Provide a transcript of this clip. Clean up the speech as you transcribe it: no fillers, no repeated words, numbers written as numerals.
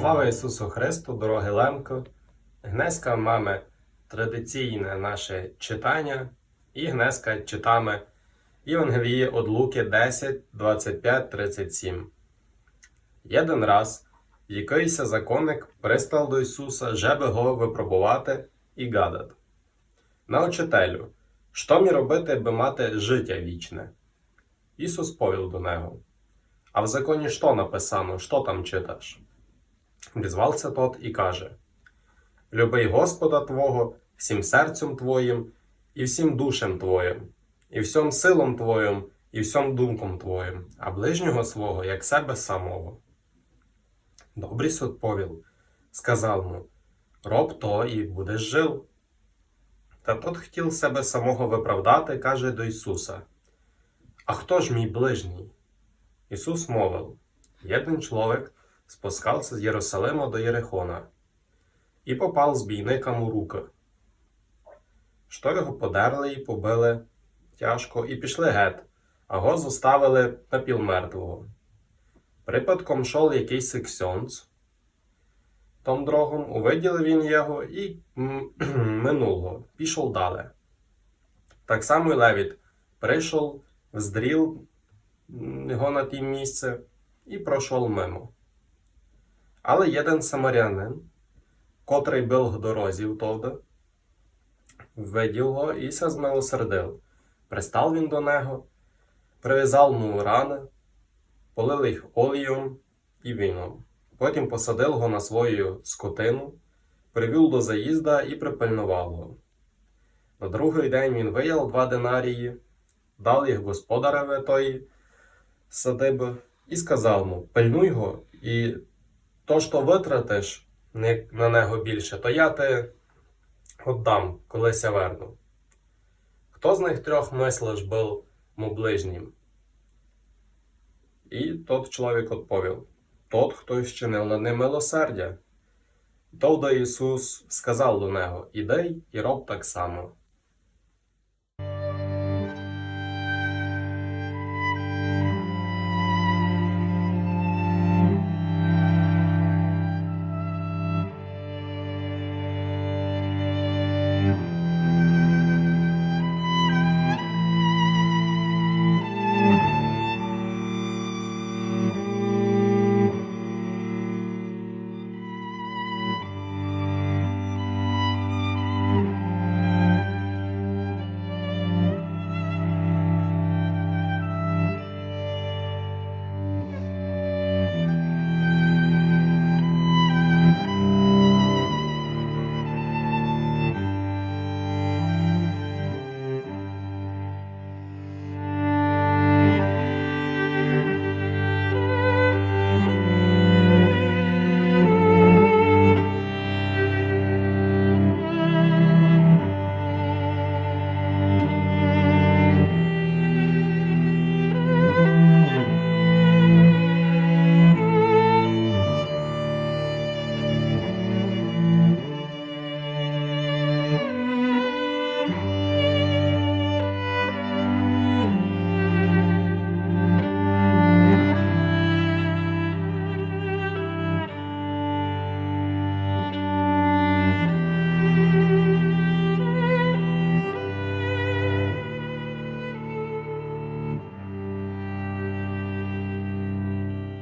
Слава Ісусу Христу, дорогі Лемко! Гнеска mamy традиційне наше читання, і гнеска читamy Євангеліє від Луки 10, 25, 37. Jeden раз якийсь законник пристав до Ісуса, żeby го випробувати і гадати. Научителю, що мені робити, би мати життя вічне? Ісус повів до нього. А в законі що написано, що там читаш? Призвався тот і каже: Любий Господа Твого всім серцем Твоїм, і всім душем Твоїм, і всім силом Твоїм, і всім думком Твоїм, а ближнього свого, як себе самого. Добрий суд повіл, сказав му: роб то і будеш жив. Та тот хотів себе самого виправдати, каже до Ісуса: А хто ж мій ближній? Ісус мовив: Один чоловік спускався з Єрусалима до Єрихона і попав збійникам у руки, що його подерли і побили тяжко і пішли геть, а го зоставили напівмертвого. Припадком шов якийсь ксьондз том дрогом, увиділи він його і минув го, пішов далі. Так само і Левіт прийшов, вздрів його на тім місце і пройшов мимо. Але один самарянин, котрий був в дорозі втоді, видів його і се змилосердив. Пристав він до нього, прив'язав му рани, полив їх олієм і вином. Потім посадив його на свою скотину, привів до заїзда і припильнував його. На другий день він вияв 2 динарії, дав їх господареві тої садиби і сказав йому: пильнуй його, і то, що витратиш на нього більше, то я ти віддам, коли ся верну. Хто з них 3 мислиш був му ближнім? І тот чоловік відповів: тот, хто вчинив над ним милосердя. Тогда Ісус сказав до нього: іди і роб так само.